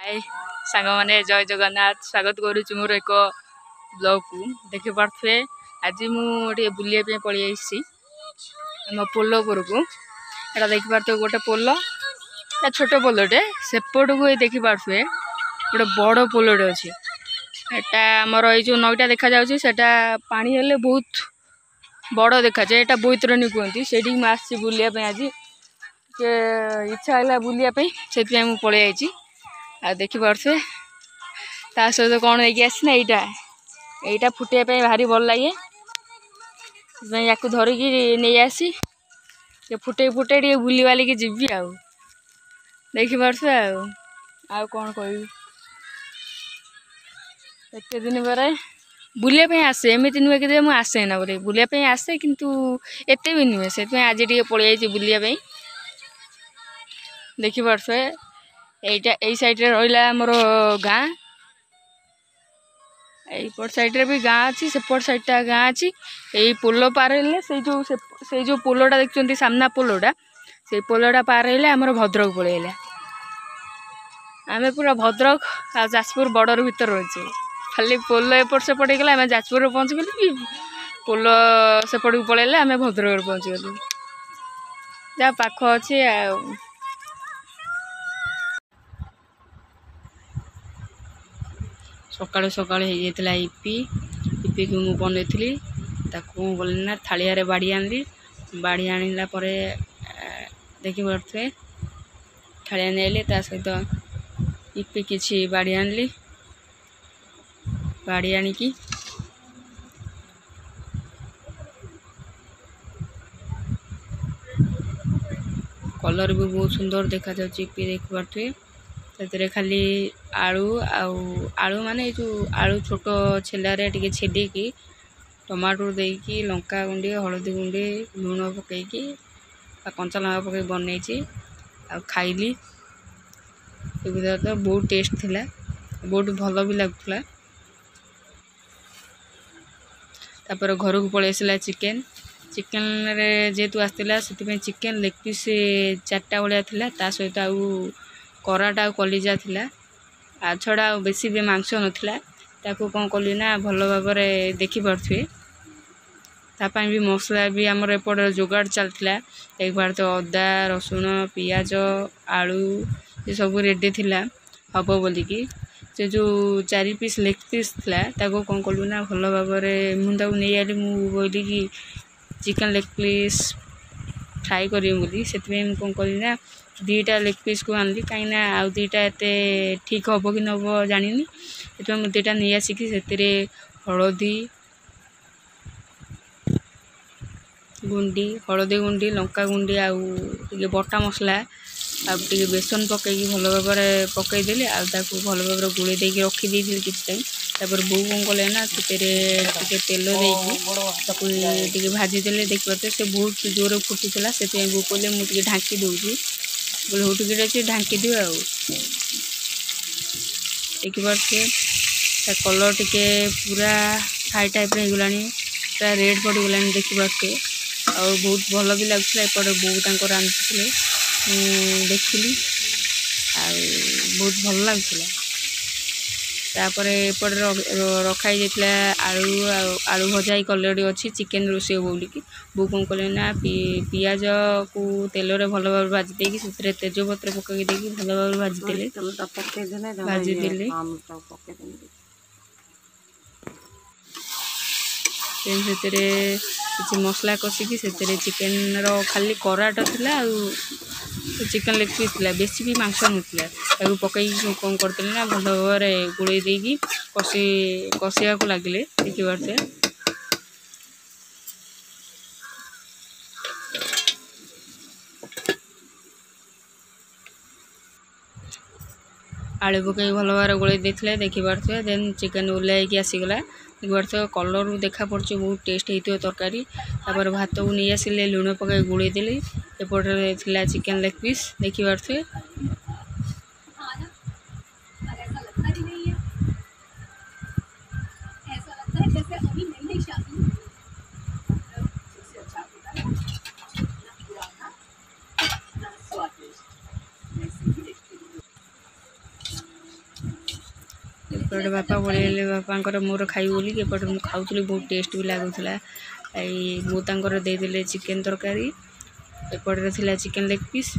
हाय सांग माने जय जगन्नाथ स्वागत करुछु मोर एक ब्लॉग को देखि पारथुए आज मुझे बुलिया पे पळि आइछि हम पोलो पर को एटा देखि पारथुए गोटे पोलो एटा छोटो पोलोटे सेपट को देखि पारथुए गोटे बड़ पोलोटे अछि एटा हमर ए जो नईटा देखा जाउछि सेटा पानी हेले बहुत बड़ देखा जाय एटा बोइतरनी कहंती सेठी म आछि बुलिया पे आज के इच्छा हला बुलिया पे सेति हम पळि आइछि आ देखि पारथुए ता सहित कौन लेकिन आसना यहीटा फुटे भारी भल लगे या धरिकी नहीं आसी फुटे फुटे टे बुली बालिकी जीवी आउ देखि पारथुए आ कौन कह एत दिन पर बुलिया आसे एमती नुहे कि मुझे आसे ना बोले बुलिया आसे किंतु एते भी नुहे से आज टे पलि आई बुलिया देखि पारथुए यही साइड रे रहिला मोर गाँ एपट साइड रे भी गाँ अच्छी सेपट साइडटा गाँ अच्छी यही पोलो पार हेले से जो पोलोटा देखते सामना पोलोटा से पोलोटा पार हेले आमर भद्रक पलैला आम पूरा भद्रक आ जाजपुर बॉर्डर भीतर रही खाली पोलो एपट सेपट होगा आम जाजपुर पहुँच गलु कि पोलो सेपट को पलैले आम भद्रक पहुँच गलु जहाँ पाख अच्छे सकाळु सकाळु हो जाता इपी इपी को मुझे बनई बोलना थालिया बाड़ी आनली बाड़ी आणला देखि पारे थालिया नहीं सहित इपी किसी बाड़ी आनली बाड़ी आणिकी कलर भी बहुत सुंदर देखा जाउछि इपी देखि पारे से खाली आलू आलू माने जो आलू छोट छेलारे टिके छेडिकी टमाटो देकी लंका गुंडी हलदी गुंडी लुण पकईकी कंचा लंका पकई बनई आ खाइली तो बहुत टेस्ट थिला बहुत भल भी लगुला तापर घर को पलि आसला चिकेन चिकेन रे जेतु आसला से चिकेन लेग पीस 4टा भाया थिला ता सहित आउ कराटा कलिजा थिला आ छड़ा बेसी भी मांस नथिला ताको कौन कली ना भल भाव देखि पारथुए तापाई भी मसला भी आमर एपट जोगाड़ चलता एक बार तो अदा रसुण पियाज आलू ये सब रेडी थिला हम बोलिकी से जो 4 पीस लेग पीस थिला ताको कौन कलु ना भल भाव मुझे नहीं आली मुझे कि चिकेन लेग पीस फ्राए करी बोली से कौन कली ना 2टा लेग पीस को आनली कहीं आउ 2टा एते ठीक हम कि नब जानी से 2टा नहीं आसिकी से हलदी गुंडी हलदी गुंडी लंका गुंडी आउ बटा मसला आगे बेसन पकईकी भल भाव पकईदेली आको भल भाव गोले देकी रखीदे किसी टाइम तापर बो कौन कले ना टे तेल देकी भाजीदे देखी पारे से बहुत जोर फुटीला से बो कहले मुझे ढांकी दूसरी बोले हूँ टिके ढांकी दियो आ देखी पारे कलर टिके पूरा फ्राई टाइप होगला पूरा रेड पड़गला देखी पारे आ बहुत भल भी लगुला एपटे बो रांधुले देखिली आ बहुत भल लगुला तापर एपटे रखाई जाता आलू आलू भजा कलर अच्छी चिकेन रोषे बोलिकी बो कौन कले ना पियाज को तेल रे भल भाव भाजी देकी से तेजपत्र पकई देकी भल भाव भाजीदेले किसी मसला कषिकी से चिकेन रो खाली कराटा थिला चिकेन लेग पीस थिला बेसी भी मांस नाला पकई कौन करते ना भल भाव गोले देकी कषिया को लगिले देखी पारे आलू पकई भल भाव गोले देते देखी पारे देन चिकेन ओह्लैकी आसीगला देखी पारे कलर देखा पड़े बहुत टेस्ट होती तरकारी तापर भात को नहीं आसिले लुण पकई गोले देली एपटे थिला चिकेन लेग पीस देखी पारे एपटे बापा पलैले बापांकर मोर खाई बोली एपटे मुझे खाऊली बहुत टेस्ट भी लगुला बो देदेले चिकेन तरकारी एपटे चिकेन लेग पीस